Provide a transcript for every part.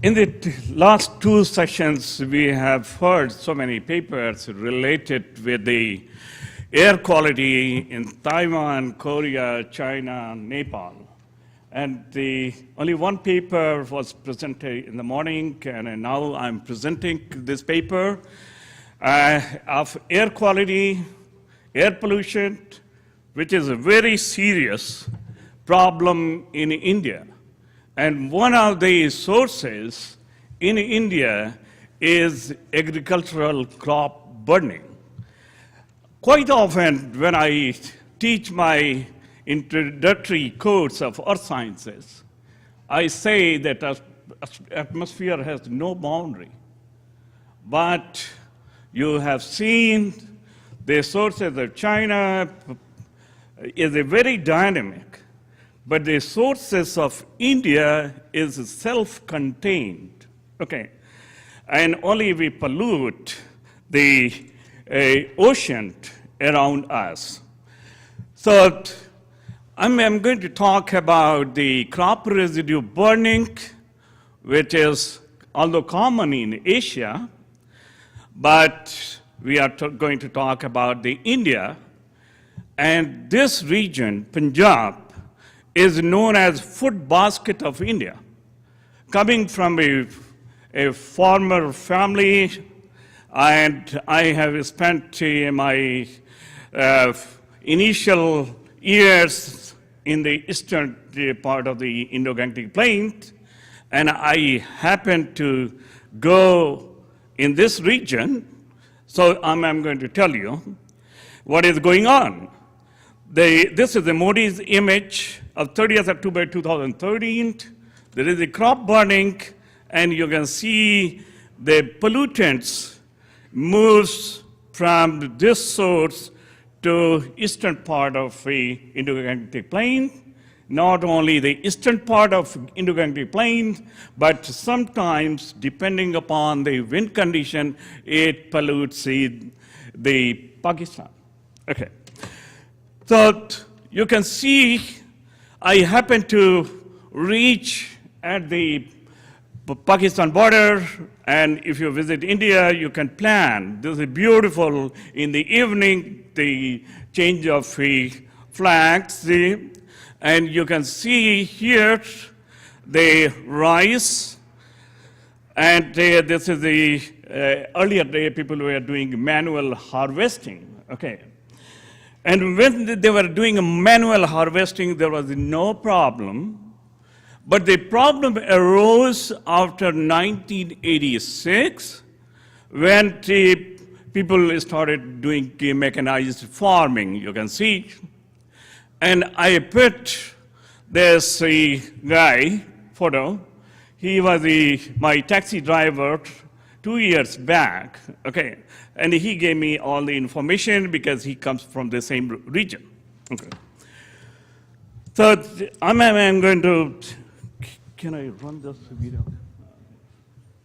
In the last two sessions, we have heard so many papers related with the air quality in Taiwan, Korea, China, Nepal. And only one paper was presented in the morning, and now I'm presenting this paper of air quality, air pollution, which is a very serious problem in India. And one of the sources in India is agricultural crop burning. Quite often when I teach my introductory course of earth sciences, I say that atmosphere has no boundary. But you have seen the sources of China is a very dynamic. But the sources of India is self-contained, okay? And only we pollute the ocean around us. So I'm going to talk about the crop residue burning, which is although common in Asia, but we are going to talk about the India. And this region, Punjab, is known as food basket of India. Coming from a former family, and I have spent my initial years in the eastern part of the Indo-Gangetic plain, and I happened to go in this region, so I'm going to tell you what is going on. This is the Modi's image of 30th October 2013. There is a crop burning, and you can see the pollutants moves from this source to eastern part of the Indo-Gangetic plain. Not only the eastern part of Indo-Gangetic plain, but sometimes, depending upon the wind condition, it pollutes the Pakistan. Okay. So you can see I happen to reach at the Pakistan border, and if you visit India, you can plan. This is beautiful in the evening, the change of flags, and you can see here the rice, and this is the earlier day people were doing manual harvesting, okay. And when they were doing manual harvesting, there was no problem. But the problem arose after 1986, when people started doing mechanized farming, you can see. And I put this guy photo. He was my taxi driver 2 years back, okay, and he gave me all the information because he comes from the same region. Okay. So I'm going to, can I run this video?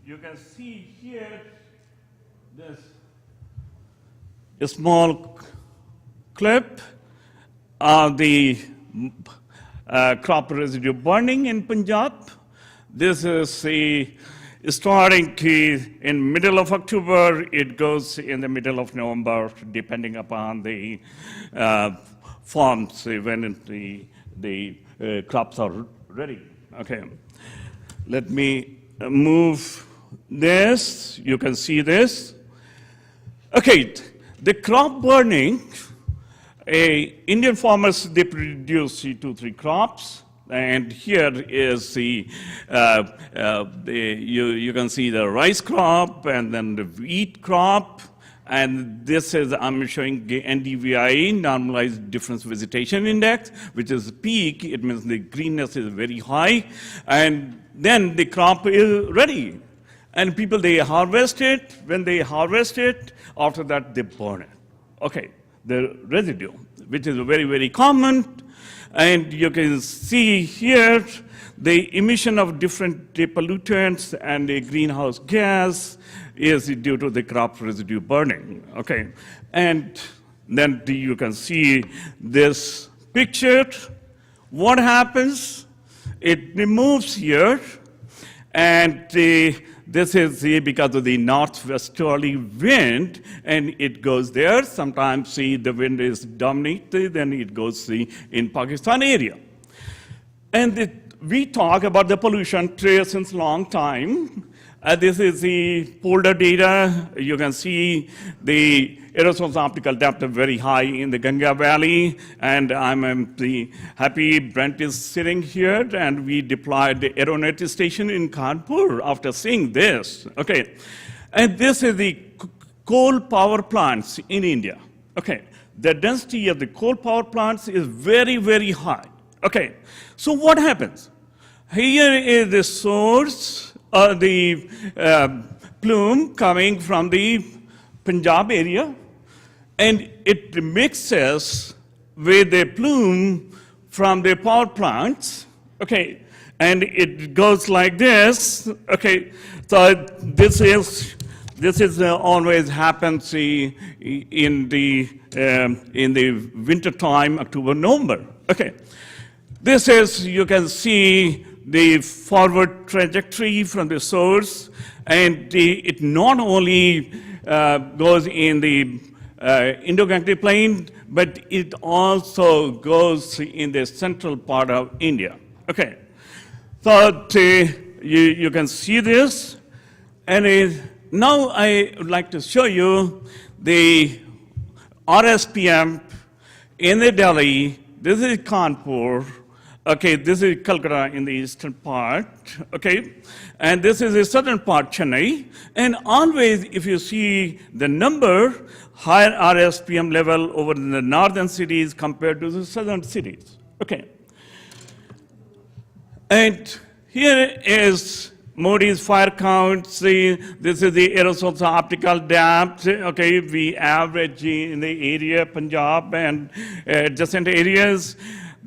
You can see here this a small clip of the crop residue burning in Punjab. This is starting in middle of October, it goes in the middle of November, depending upon the farms when the crops are ready. Okay, let me move this. You can see this. Okay, the crop burning. Indian farmers, they produce 2-3 crops. And here is you can see the rice crop and then the wheat crop. And this is, I'm showing the NDVI, Normalized Difference Vegetation Index, which is peak. It means the greenness is very high. And then the crop is ready. And people, they harvest it. When they harvest it, after that, they burn it. Okay, the residue, which is very, very common. And you can see here the emission of different pollutants and the greenhouse gas is due to the crop residue burning. Okay, and then you can see this picture. What happens? It moves here, And this is because of the northwesterly wind, and it goes there. Sometimes the wind is dominated, then it goes in Pakistan area. And we talk about the pollution since long time. This is the polder data. You can see the aerosol optical depth is very high in the Ganga Valley, and I'm happy Brent is sitting here, and we deployed the Aeronet station in Kanpur after seeing this. Okay, and this is the coal power plants in India. Okay, the density of the coal power plants is very, very high. Okay, so what happens? Here is the source of the plume coming from the Punjab area, and it mixes with the plume from the power plants, okay, and it goes like this, okay. So this is always happens in the winter time, October, November, okay. This is, you can see the forward trajectory from the source, and it not only goes in the Indo-Gangetic plain, but it also goes in the central part of India. Okay, so you can see this, and now I would like to show you the RSPM in the Delhi. This is Kanpur. Okay, this is Calcutta in the eastern part, okay? And this is the southern part, Chennai. And always, if you see the number, higher RSPM level over the northern cities compared to the southern cities, okay? And here is Modi's fire count. See, this is the aerosol optical depth, okay? We average in the area, Punjab and adjacent areas.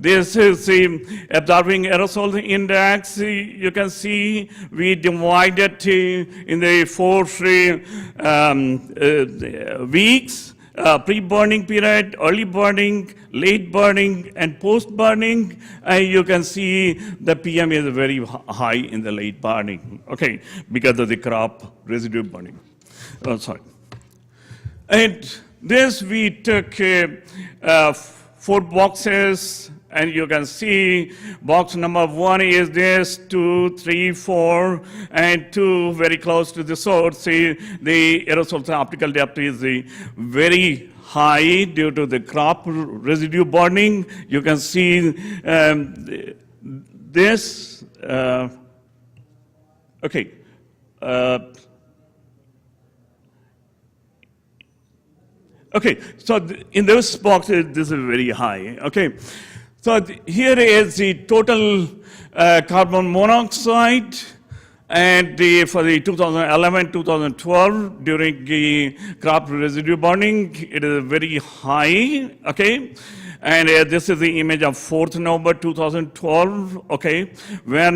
This is the absorbing aerosol index. You can see we divided in the 4 weeks, pre-burning period, early burning, late burning, and post-burning. And you can see the PM is very high in the late burning, okay, because of the crop residue burning. Oh, sorry. And this we took 4 boxes. And you can see box number 1 is this, 2, 3, 4, and 2 very close to the source. See, the aerosol optical depth is very high due to the crop residue burning. You can see this. Okay. Okay, so in those boxes, this is very high. Okay. So here is the total carbon monoxide, and for the 2011-2012 during the crop residue burning, it is very high, okay? And this is the image of 4th November 2012, okay? When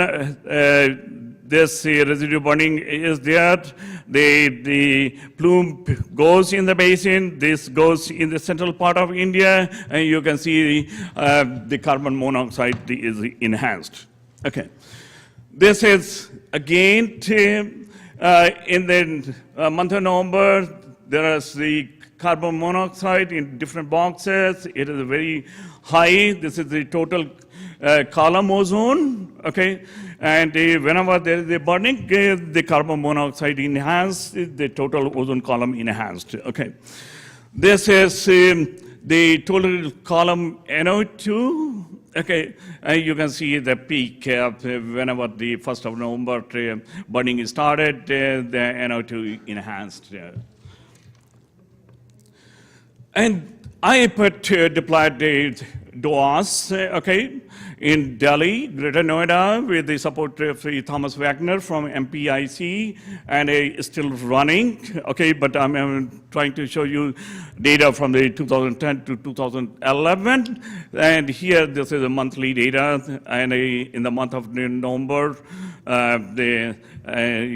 this residue burning is there, the plume goes in the basin, this goes in the central part of India, and you can see the carbon monoxide is enhanced. Okay. This is again in the month of November, there is the carbon monoxide in different boxes. It is very high. This is the total column ozone, okay? And whenever there is a burning, the carbon monoxide enhanced, the total ozone column enhanced, okay? This is the total column NO2, okay? You can see the peak whenever the 1st of November burning started, the NO2 enhanced. And I deployed the DOAS, okay, in Delhi, Greater Noida, with the support of Thomas Wagner from MPIC, and it's still running, okay, but I'm trying to show you data from the 2010 to 2011, and here this is the monthly data, and in the month of November,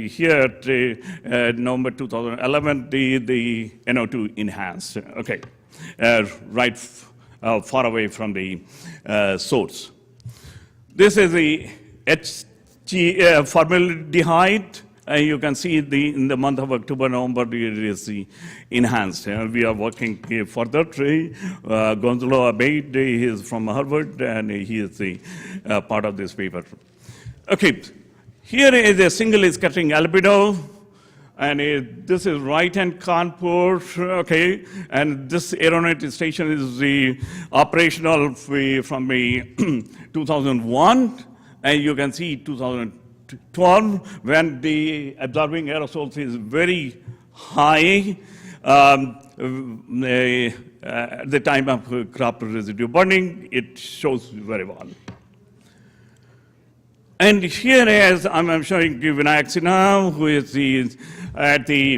here, November 2011, the NO2 enhanced, okay, right far away from the source. This is the formaldehyde. You can see in the month of October, November, it is enhanced. We are working further. Gonzalez, he is from Harvard, and he is part of this paper. Okay, here is a single scattering albedo, and this is right-hand Kanpur, okay, and this aeronet station is operational from 2001, and you can see 2012 when the absorbing aerosols is very high at the time of crop residue burning. It shows very well. And here is, I'm showing you Vinayak Sinha, who is at the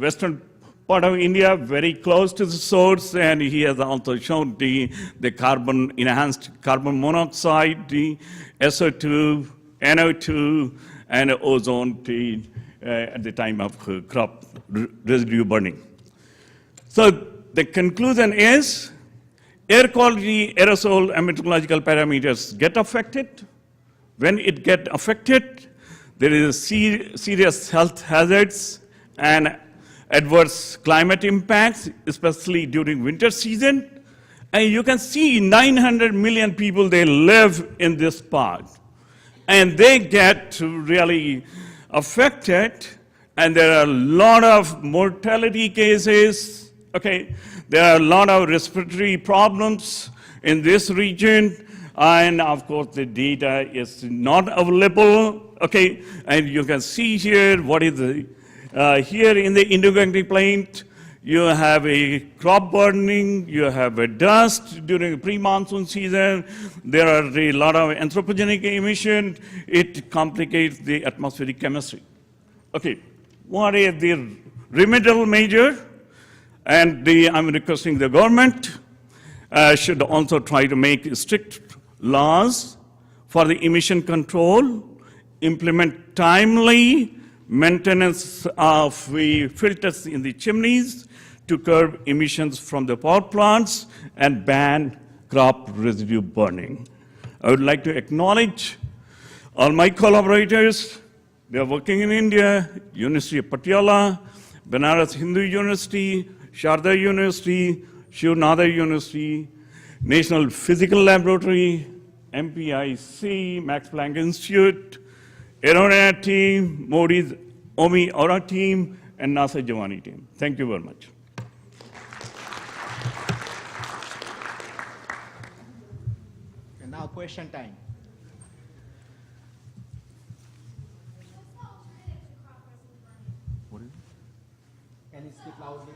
western part of India, very close to the source, and he has also shown the carbon, enhanced carbon monoxide, the SO2, NO2, and ozone at the time of crop residue burning. So the conclusion is, air quality, aerosol, and meteorological parameters get affected. When it gets affected, there is serious health hazards and adverse climate impacts, especially during winter season. And you can see 900 million people, they live in this part. And they get really affected, and there are a lot of mortality cases, okay? There are a lot of respiratory problems in this region. And of course, the data is not available, okay? And you can see here what is here in the Indo-Gangetic plain, you have a crop burning, you have a dust during the pre-monsoon season, there are a lot of anthropogenic emission, it complicates the atmospheric chemistry. Okay, what is the remedial measure? And I'm requesting the government should also try to make strict laws for the emission control, implement timely maintenance of filters in the chimneys to curb emissions from the power plants, and ban crop residue burning. I would like to acknowledge all my collaborators. They are working in India, University of Patiala, Banaras Hindu University, Sharda University, Shiv Nada University, National Physical Laboratory, MPIC, Max Planck Institute, Aeronet team, Modi's OMI Aura team, and NASA Giovanni team. Thank you very much. And now question time. What is it? Can you speak loudly?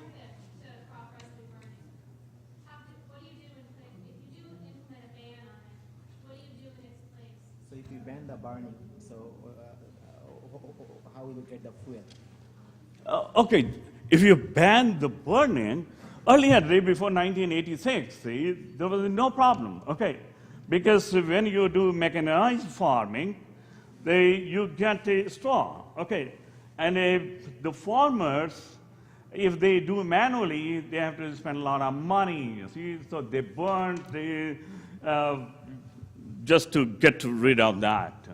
So if you ban the burning, so how will you get the fuel? Okay, if you ban the burning, earlier, before 1986, see, there was no problem, okay? Because when you do mechanized farming, you get a straw, okay? And the farmers, if they do manually, they have to spend a lot of money, you see? So they burn, just to get rid of that.